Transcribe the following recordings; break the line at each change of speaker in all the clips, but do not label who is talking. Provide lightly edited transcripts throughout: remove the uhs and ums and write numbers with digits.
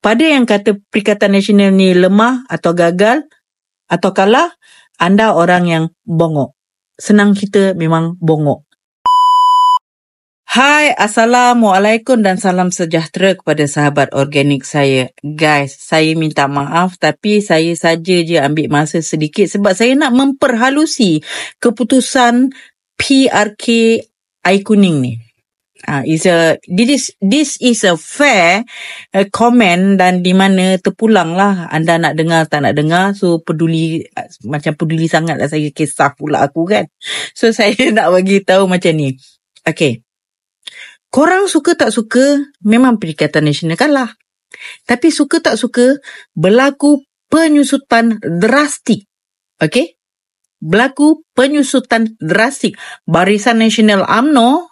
pada yang kata Perikatan Nasional ni lemah atau gagal atau kalah, anda orang yang bongok. Senang kita memang bongok. Hai, Assalamualaikum dan salam sejahtera kepada sahabat organik saya. Guys, saya minta maaf tapi saya saja je ambil masa sedikit sebab saya nak memperhalusi keputusan PRK Air Kuning ni. This is a fair comment dan di mana terpulang lah anda nak dengar tak nak dengar, so peduli sangat lah saya, kisah pula aku kan. So saya nak bagi tahu macam ni. Okay, korang suka tak suka memang Perikatan Nasional kalah, tapi suka tak suka berlaku penyusutan drastik. Okay, berlaku penyusutan drastik. Barisan Nasional UMNO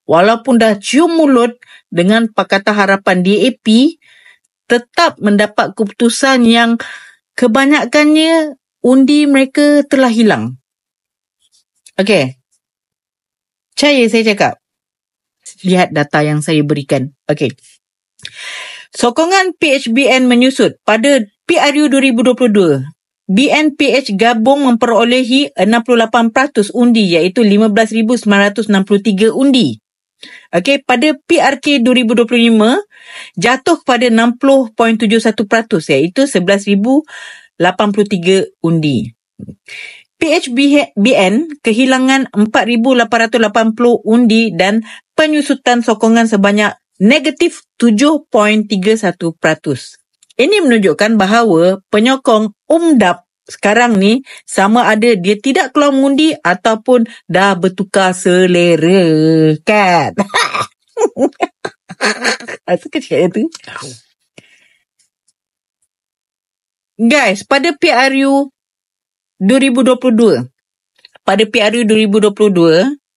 walaupun dah cium mulut dengan Pakatan Harapan DAP, tetap mendapat keputusan yang kebanyakannya undi mereka telah hilang. Okey, saya cakap, lihat data yang saya berikan. Okey, sokongan PHBN menyusut pada PRU 2022. BNPH gabung memperolehi 68% undi iaitu 15,963 undi. Okey, pada PRK 2025 jatuh kepada 60.71% iaitu 11,083 undi. PHBN kehilangan 4,880 undi dan penyusutan sokongan sebanyak negatif 7.31%. Ini menunjukkan bahawa penyokong UMDAP sekarang ni sama ada dia tidak keluar mengundi ataupun dah bertukar selera, kan? Suka cakap tu. Guys, pada PRU 2022,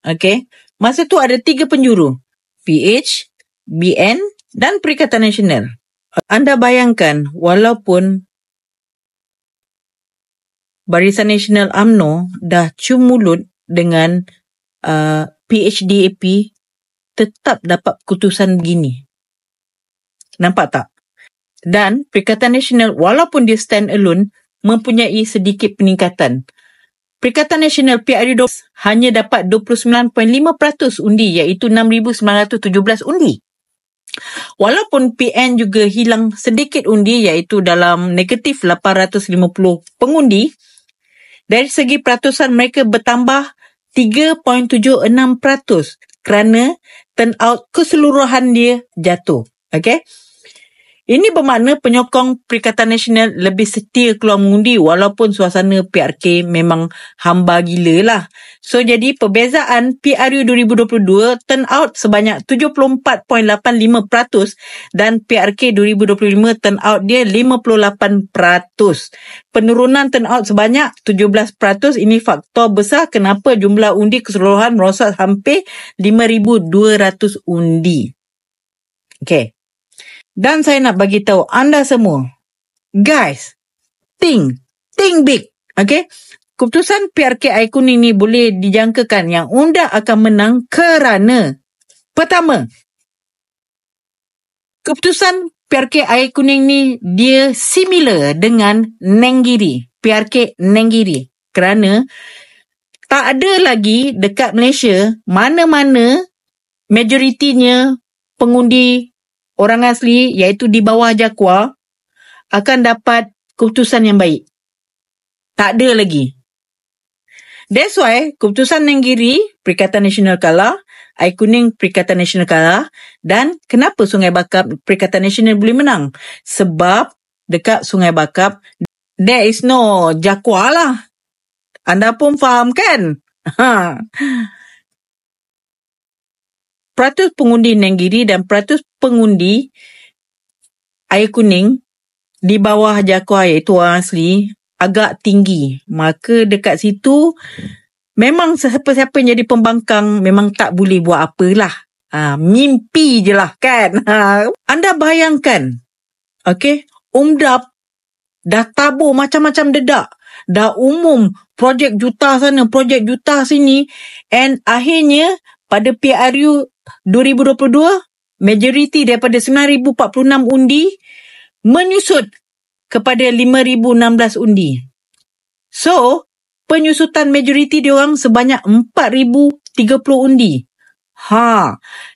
okay, masa tu ada 3 penjuru, PH, BN dan Perikatan Nasional. Anda bayangkan, walaupun Barisan Nasional UMNO dah cium mulut dengan PHDAP, tetap dapat keputusan begini. Nampak tak? Dan Perikatan Nasional walaupun dia stand alone mempunyai sedikit peningkatan. Perikatan Nasional PRU hanya dapat 29.5% undi iaitu 6,917 undi. Walaupun PN juga hilang sedikit undi iaitu dalam negatif 850 pengundi, dari segi peratusan mereka bertambah 3.76% kerana turnout keseluruhan dia jatuh. Okay? Ini bermakna penyokong Perikatan Nasional lebih setia keluar mengundi walaupun suasana PRK memang hamba gila lah. So, jadi perbezaan PRU 2022 turnout sebanyak 74.85% dan PRK 2025 turnout dia 58%. Penurunan turnout sebanyak 17%. Ini faktor besar kenapa jumlah undi keseluruhan merosot hampir 5,200 undi. Okay. Dan saya nak bagi tahu anda semua, guys, think big, okay? Keputusan PRK Air Kuning ni boleh dijangkakan yang UMDAP akan menang kerana, pertama, keputusan PRK Air Kuning ni dia similar dengan Nenggiri, PRK Nenggiri, kerana tak ada lagi dekat Malaysia mana-mana majoritinya pengundi orang asli iaitu di bawah JAKWA akan dapat keputusan yang baik. Tak ada lagi. That's why keputusan Nenggiri, Perikatan Nasional kalah, Air Kuning, Perikatan Nasional kalah, dan kenapa Sungai Bakap, Perikatan Nasional boleh menang? Sebab dekat Sungai Bakap, there is no JAKWA lah. Anda pun faham kan? Peratus pengundi Nenggiri dan peratus pengundi Air Kuning di bawah JAKWA iaitu orang asli agak tinggi. Maka dekat situ memang siapa-siapa yang jadi pembangkang memang tak boleh buat apalah. Mimpi je lah kan. Anda bayangkan, okay, UMDAP dah tabur macam-macam dedak. Dah umum projek juta sana, projek juta sini, and akhirnya pada PRU 2022, majoriti daripada 9,046 undi, menyusut kepada 5,016 undi. So, penyusutan majoriti diorang sebanyak 4,030 undi.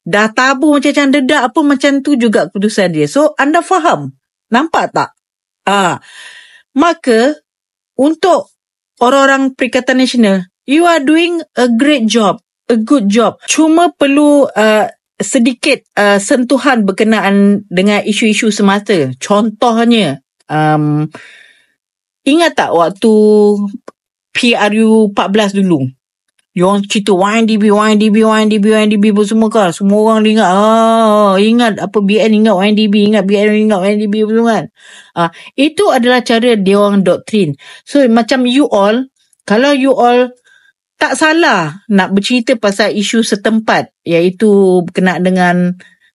Dah tabur macam dedak apa macam tu juga keputusan dia. So, anda faham? Nampak tak? Maka, untuk orang-orang Perikatan Nasional, you are doing a great job, a good job. Cuma perlu sedikit sentuhan berkenaan dengan isu-isu semasa. Contohnya, ingat tak waktu PRU 14 dulu? Diorang cerita YNDB pun semua kan. Semua orang ingat apa BN ingat YNDB, ingat BN ingat YNDB pun kan. Itu adalah cara diorang doktrin. So macam you all, kalau you all tak salah nak bercerita pasal isu setempat, iaitu berkenaan dengan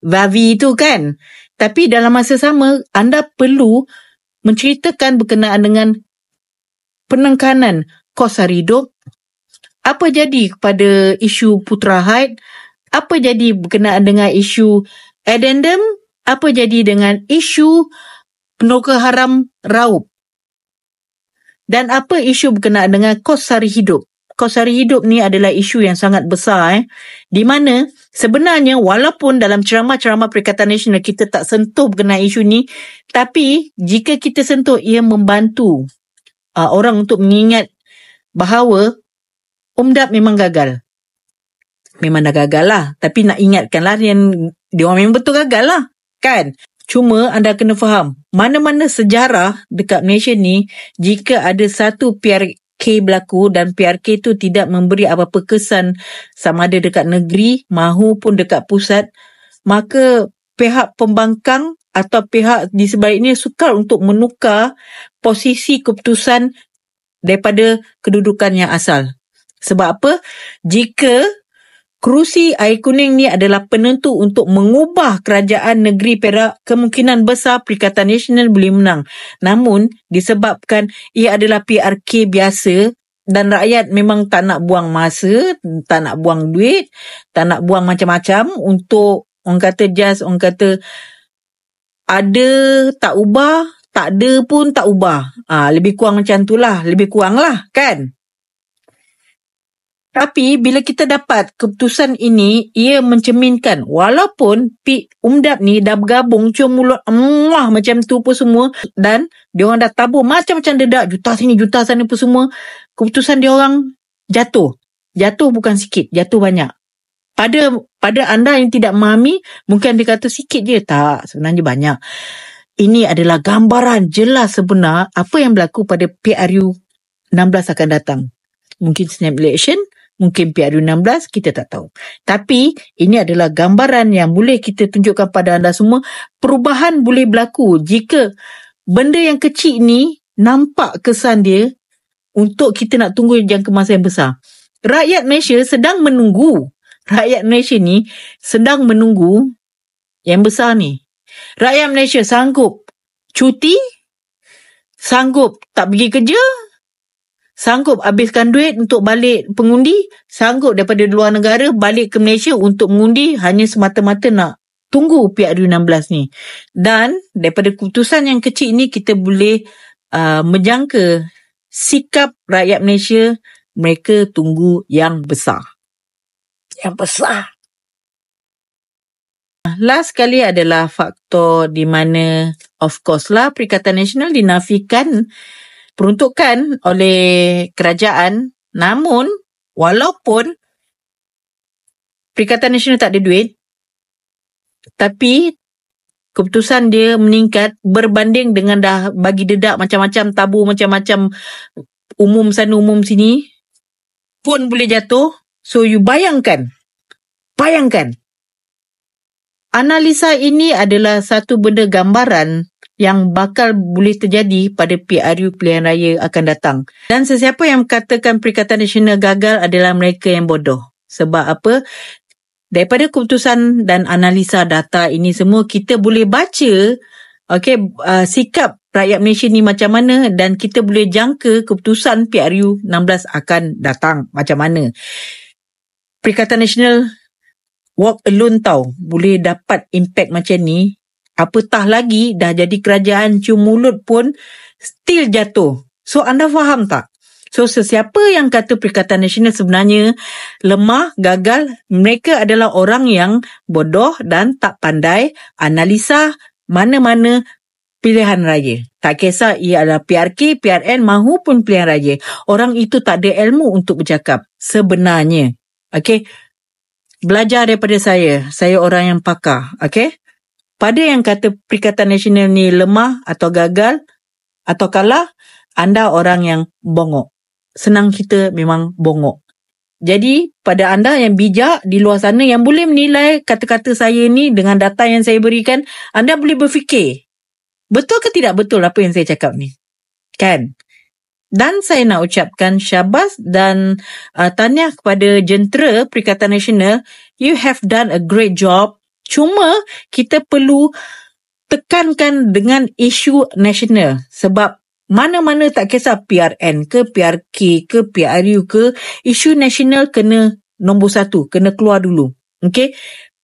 Vavi itu kan. Tapi dalam masa sama, anda perlu menceritakan berkenaan dengan penekanan kos sara hidup. Apa jadi kepada isu Putra Haid? Apa jadi berkenaan dengan isu addendum? Apa jadi dengan isu penuka haram raup? Dan apa isu berkenaan dengan kos sara hidup? Kos sara hidup ni adalah isu yang sangat besar di mana sebenarnya walaupun dalam ceramah-ceramah Perikatan Nasional kita tak sentuh berkenaan isu ni, tapi jika kita sentuh, ia membantu orang untuk mengingat bahawa UMDAP memang gagal. Memang dah gagal lah. Tapi nak ingatkanlah yang dia orang memang betul gagal lah. Kan? Cuma anda kena faham, mana-mana sejarah dekat Malaysia ni, jika ada satu PRK berlaku dan PRK tu tidak memberi apa-apa kesan sama ada dekat negeri mahupun dekat pusat, maka pihak pembangkang atau pihak di sebaliknya sukar untuk menukar posisi keputusan daripada kedudukan yang asal. Sebab apa? Jika kerusi air kuning ni adalah penentu untuk mengubah kerajaan negeri Perak, kemungkinan besar Perikatan Nasional boleh menang. Namun, disebabkan ia adalah PRK biasa dan rakyat memang tak nak buang masa, tak nak buang duit, tak nak buang macam-macam untuk orang kata ada tak ubah, tak ada pun tak ubah. Lebih kurang macam tu lah, lebih kurang lah kan? Tapi bila kita dapat keputusan ini, ia mencerminkan walaupun UMDAP ni dah bergabung cium mulut macam tu pun semua, dan diorang dah tabur macam-macam dedak, juta sini juta sana pun semua, keputusan diorang jatuh bukan sikit, jatuh banyak. Pada anda yang tidak memahami, mungkin dia kata sikit je. Tak, sebenarnya banyak. Ini adalah gambaran jelas sebenar apa yang berlaku pada PRU 16 akan datang. Mungkin snap election, mungkin PRU 16, kita tak tahu. Tapi ini adalah gambaran yang boleh kita tunjukkan pada anda semua. Perubahan boleh berlaku jika benda yang kecil ni nampak kesan dia untuk kita nak tunggu jangka masa yang besar. Rakyat Malaysia sedang menunggu. Rakyat Malaysia ni sedang menunggu yang besar ni. Rakyat Malaysia sanggup cuti, sanggup tak pergi kerja, sanggup habiskan duit untuk balik pengundi, sanggup daripada luar negara balik ke Malaysia untuk mengundi hanya semata-mata nak tunggu PRU 16 ni. Dan daripada keputusan yang kecil ni kita boleh menjangka sikap rakyat Malaysia, mereka tunggu yang besar. Yang besar. Last sekali adalah faktor di mana of course lah Perikatan Nasional dinafikan peruntukan oleh kerajaan. Namun walaupun Perikatan Nasional tak ada duit, tapi keputusan dia meningkat berbanding dengan dah bagi dedak macam-macam, tabur macam-macam, umum sana umum sini pun boleh jatuh. So you bayangkan analisa ini adalah satu benda gambaran yang bakal boleh terjadi pada PRU pilihan raya akan datang. Dan sesiapa yang katakan Perikatan Nasional gagal adalah mereka yang bodoh. Sebab apa? Daripada keputusan dan analisa data ini semua, kita boleh baca sikap rakyat Malaysia ni macam mana, dan kita boleh jangka keputusan PRU 16 akan datang macam mana. Perikatan Nasional walk alone boleh dapat impact macam ni, apatah lagi dah jadi kerajaan cium mulut pun still jatuh. So anda faham tak? So sesiapa yang kata Perikatan Nasional sebenarnya lemah, gagal, mereka adalah orang yang bodoh dan tak pandai analisa mana-mana pilihan raya. Tak kisah ia adalah PRK, PRN mahupun pilihan raya. Orang itu tak ada ilmu untuk bercakap sebenarnya. Okey. Belajar daripada saya. Saya orang yang pakar. Okey. Pada yang kata Perikatan Nasional ni lemah atau gagal atau kalah, anda orang yang bongok. Senang kita memang bongok. Jadi pada anda yang bijak di luar sana yang boleh menilai kata-kata saya ni dengan data yang saya berikan, anda boleh berfikir, betul ke tidak betul apa yang saya cakap ni? Kan? Dan saya nak ucapkan syabas dan tahniah kepada jentera Perikatan Nasional. You have done a great job. Cuma kita perlu tekankan dengan isu nasional. Sebab mana-mana tak kisah PRN ke, PRK ke, PRU ke, isu nasional kena nombor satu, kena keluar dulu. Okey?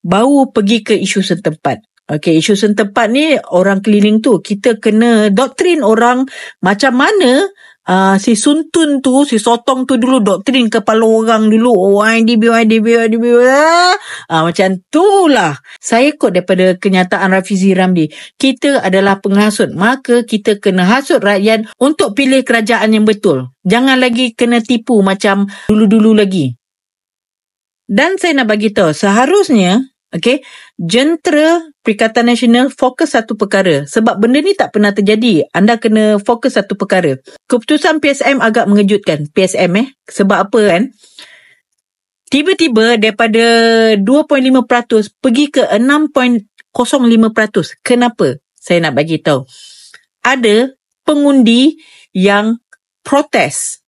Baru pergi ke isu setempat. Okey, isu setempat ni orang keliling tu, kita kena doktrin orang macam mana si Sun Tun tu, si Sotong tu dulu doktrin kepala orang dulu. IDB. Macam tu lah. Saya quote daripada kenyataan Rafizi Ramli. Kita adalah penghasut. Maka kita kena hasut rakyat untuk pilih kerajaan yang betul. Jangan lagi kena tipu macam dulu-dulu lagi. Dan saya nak bagi tahu, seharusnya jentera Perikatan Nasional fokus satu perkara. Sebab benda ni tak pernah terjadi. Anda kena fokus satu perkara. Keputusan PSM agak mengejutkan. PSM sebab apa kan? Tiba-tiba daripada 2.5% pergi ke 6.05%. Kenapa? Saya nak bagi tahu. Ada pengundi yang protes.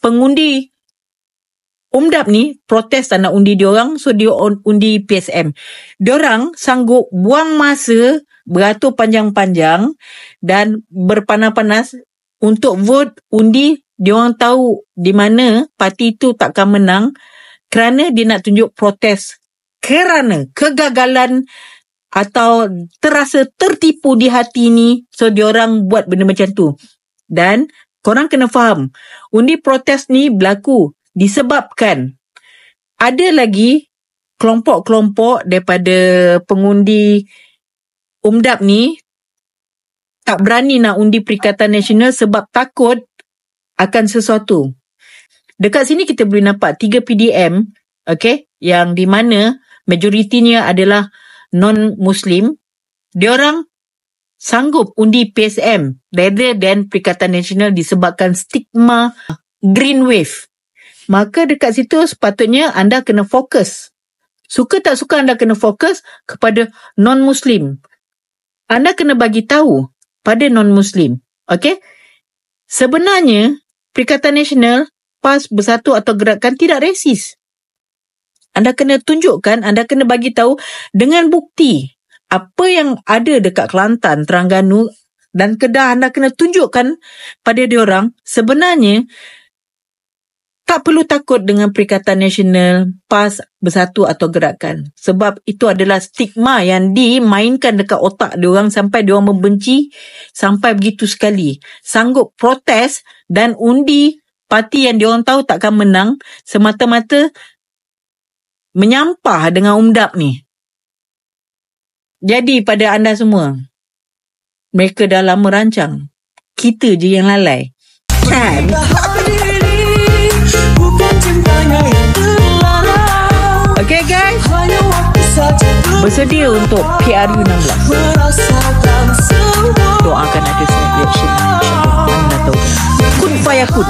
Pengundi UMDAP ni protes tak nak undi diorang, so dia undi PSM. Diorang sanggup buang masa beratur panjang-panjang dan berpanas-panas untuk vote undi. Diorang tahu di mana parti tu takkan menang kerana dia nak tunjuk protes kerana kegagalan atau terasa tertipu di hati ni. So diorang buat benda macam tu. Dan korang kena faham, undi protes ni berlaku disebabkan ada lagi kelompok-kelompok daripada pengundi UMDAP ni tak berani nak undi Perikatan Nasional sebab takut akan sesuatu. Dekat sini kita boleh nampak 3 PDM, yang di mana majoritinya adalah non-Muslim. Diorang sanggup undi PSM rather than Perikatan Nasional disebabkan stigma green wave. Maka dekat situ sepatutnya anda kena fokus. Suka tak suka anda kena fokus kepada non-Muslim. Anda kena bagi tahu pada non-Muslim. Sebenarnya Perikatan Nasional, PAS, Bersatu atau Gerakan tidak resis. Anda kena tunjukkan, anda kena bagi tahu dengan bukti. Apa yang ada dekat Kelantan, Terengganu dan Kedah, anda kena tunjukkan pada diorang sebenarnya tak perlu takut dengan Perikatan Nasional, PAS, Bersatu atau Gerakan. Sebab itu adalah stigma yang dimainkan dekat otak diorang sampai diorang membenci sampai begitu sekali. Sanggup protes dan undi parti yang diorang tahu takkan menang semata-mata menyampah dengan UMDAP ni. Jadi pada anda semua, mereka dah lama rancang. Kita je yang lalai. Kan? Okay guys, bersedia untuk PRU 16. Doakan ada snap reaction. InsyaAllah. Mana tahu. Kun fayakun.